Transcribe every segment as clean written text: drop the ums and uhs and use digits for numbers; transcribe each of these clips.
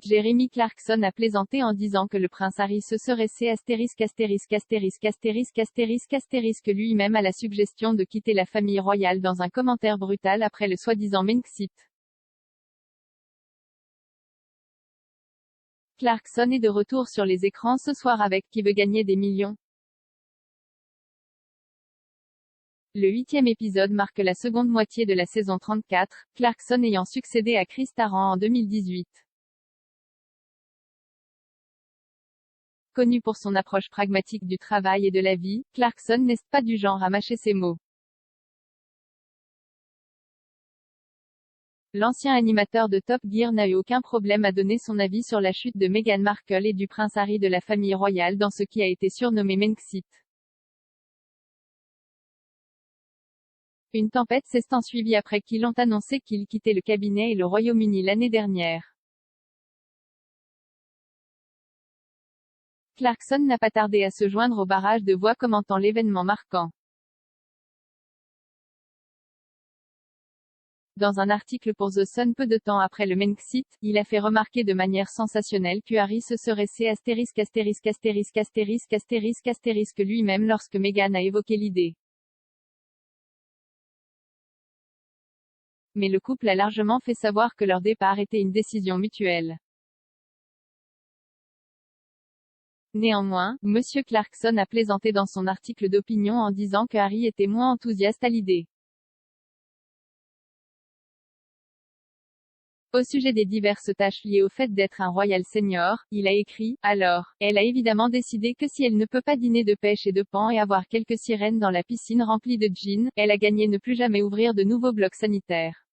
Jeremy Clarkson a plaisanté en disant que le prince Harry se serait lui-même à la suggestion de quitter la famille royale dans un commentaire brutal après le soi-disant Megxit. Clarkson est de retour sur les écrans ce soir avec Qui veut gagner des millions. Le 8e épisode marque la seconde moitié de la saison 34, Clarkson ayant succédé à Chris Tarrant en 2018. Connu pour son approche pragmatique du travail et de la vie, Clarkson n'est pas du genre à mâcher ses mots. L'ancien animateur de Top Gear n'a eu aucun problème à donner son avis sur la chute de Meghan Markle et du prince Harry de la famille royale dans ce qui a été surnommé Megxit. Une tempête s'est ensuivie après qu'ils ont annoncé qu'ils quittaient le cabinet et le Royaume-Uni l'année dernière. Clarkson n'a pas tardé à se joindre au barrage de voix commentant l'événement marquant. Dans un article pour The Sun peu de temps après le Megxit, il a fait remarquer de manière sensationnelle que Harry se serait lui-même lorsque Meghan a évoqué l'idée. Mais le couple a largement fait savoir que leur départ était une décision mutuelle. Néanmoins, M. Clarkson a plaisanté dans son article d'opinion en disant que Harry était moins enthousiaste à l'idée. Au sujet des diverses tâches liées au fait d'être un royal senior, il a écrit « Alors, elle a évidemment décidé que si elle ne peut pas dîner de pêche et de paon et avoir quelques sirènes dans la piscine remplie de gin, elle a gagné ne plus jamais ouvrir de nouveaux blocs sanitaires.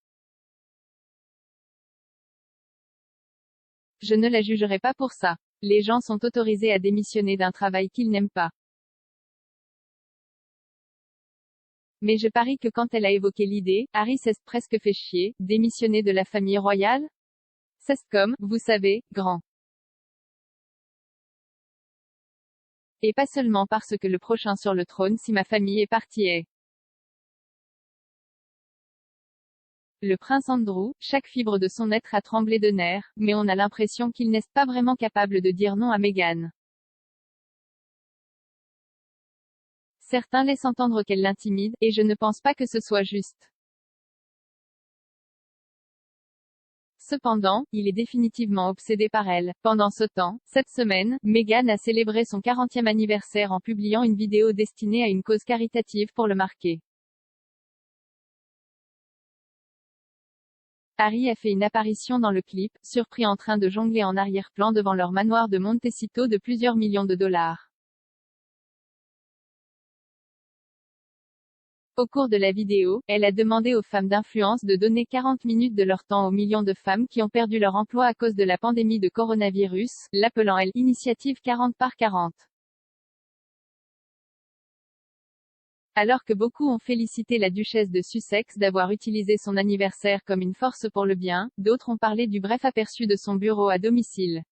Je ne la jugerai pas pour ça. Les gens sont autorisés à démissionner d'un travail qu'ils n'aiment pas. Mais je parie que quand elle a évoqué l'idée, Harry s'est presque fait chier, démissionner de la famille royale? C'est comme, vous savez, grand. Et pas seulement parce que le prochain sur le trône si ma famille est partie est. Le prince Andrew, chaque fibre de son être a tremblé de nerfs, mais on a l'impression qu'il n'est pas vraiment capable de dire non à Meghan. Certains laissent entendre qu'elle l'intimide, et je ne pense pas que ce soit juste. Cependant, il est définitivement obsédé par elle. Pendant ce temps, cette semaine, Meghan a célébré son 40e anniversaire en publiant une vidéo destinée à une cause caritative pour le marquer. Harry a fait une apparition dans le clip, surpris en train de jongler en arrière-plan devant leur manoir de Montecito de plusieurs millions de dollars. Au cours de la vidéo, elle a demandé aux femmes d'influence de donner 40 minutes de leur temps aux millions de femmes qui ont perdu leur emploi à cause de la pandémie de coronavirus, l'appelant elle Initiative 40 par 40. Alors que beaucoup ont félicité la duchesse de Sussex d'avoir utilisé son anniversaire comme une force pour le bien, d'autres ont parlé du bref aperçu de son bureau à domicile.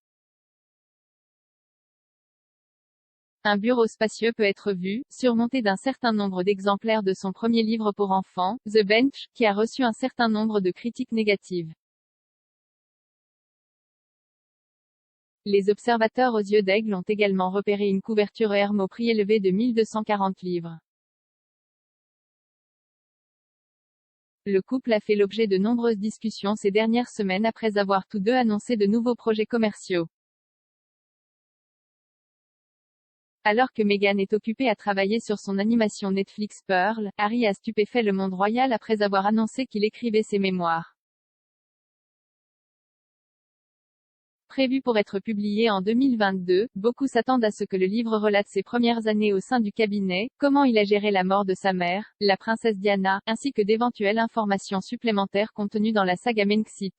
Un bureau spacieux peut être vu, surmonté d'un certain nombre d'exemplaires de son premier livre pour enfants, The Bench, qui a reçu un certain nombre de critiques négatives. Les observateurs aux yeux d'aigle ont également repéré une couverture Hermes au prix élevé de 1240 livres. Le couple a fait l'objet de nombreuses discussions ces dernières semaines après avoir tous deux annoncé de nouveaux projets commerciaux. Alors que Meghan est occupée à travailler sur son animation Netflix Pearl, Harry a stupéfait le monde royal après avoir annoncé qu'il écrivait ses mémoires. Prévu pour être publié en 2022, beaucoup s'attendent à ce que le livre relate ses premières années au sein du cabinet, comment il a géré la mort de sa mère, la princesse Diana, ainsi que d'éventuelles informations supplémentaires contenues dans la saga Megxit.